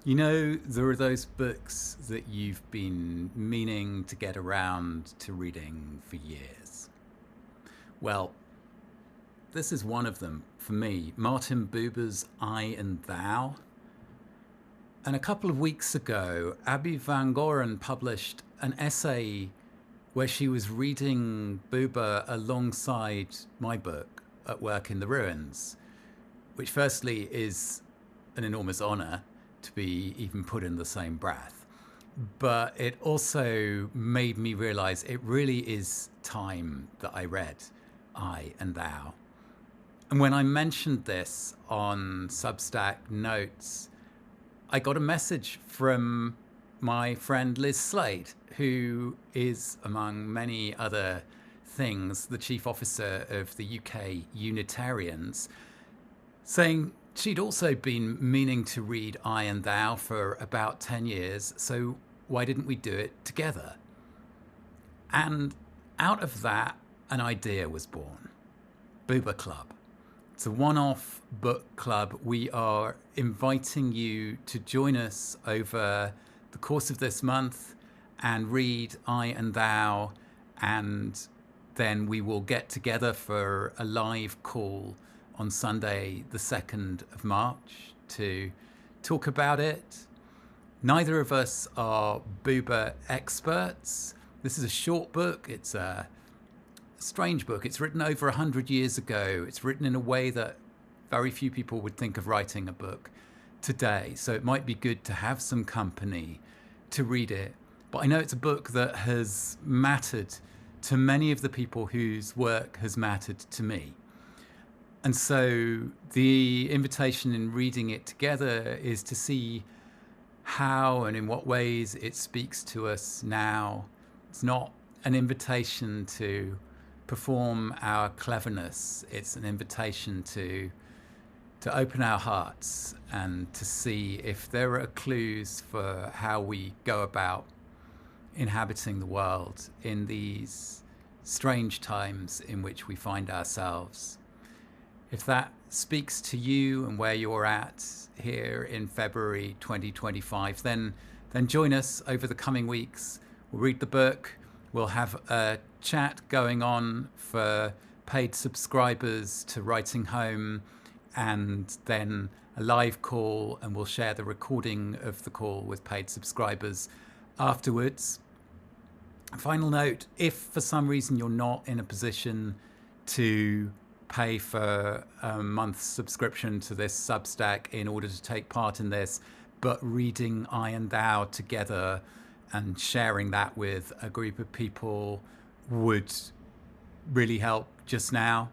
You know, there are those books that you've been meaning to get around to reading for years. Well, this is one of them for me, Martin Buber's I and Thou. And a couple of weeks ago, Abby Van Goren published an essay where she was reading Buber alongside my book, At Work in the Ruins, which firstly is an enormous honor to be even put in the same breath. But it also made me realize it really is time that I read I and Thou. And when I mentioned this on Substack Notes, I got a message from my friend Liz Slade, who is, among many other things, the chief officer of the UK Unitarians, saying she'd also been meaning to read I and Thou for about 10 years, so why didn't we do it together? And out of that, an idea was born. Buber Club. It's a one-off book club. We are inviting you to join us over the course of this month and read I and Thou, and then we will get together for a live call on Sunday, the 2nd of March, to talk about it. Neither of us are Buber experts. This is a short book. It's a strange book. It's written over 100 years ago. It's written in a way that very few people would think of writing a book today. So it might be good to have some company to read it. But I know it's a book that has mattered to many of the people whose work has mattered to me. And so the invitation in reading it together is to see how and in what ways it speaks to us now. It's not an invitation to perform our cleverness. It's an invitation to open our hearts and to see if there are clues for how we go about inhabiting the world in these strange times in which we find ourselves. If that speaks to you and where you're at here in February 2025, then join us over the coming weeks. We'll read the book. We'll have a chat going on for paid subscribers to Writing Home, and then a live call, and we'll share the recording of the call with paid subscribers afterwards. Final note, if for some reason you're not in a position to pay for a month's subscription to this Substack in order to take part in this, but reading I and Thou together and sharing that with a group of people would really help just now,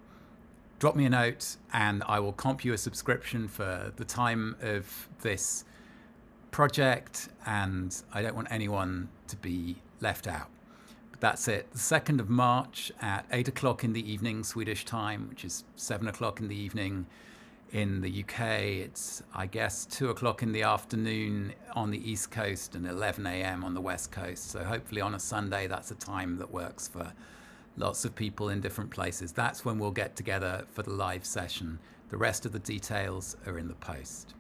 drop me a note and I will comp you a subscription for the time of this project, and I don't want anyone to be left out. But that's it. The 2nd of March at 8 o'clock in the evening Swedish time, which is 7 o'clock in the evening in the UK. It's, I guess, 2 o'clock in the afternoon on the East Coast and 11 a.m. on the West Coast. So hopefully on a Sunday, that's a time that works for lots of people in different places. That's when we'll get together for the live session. The rest of the details are in the post.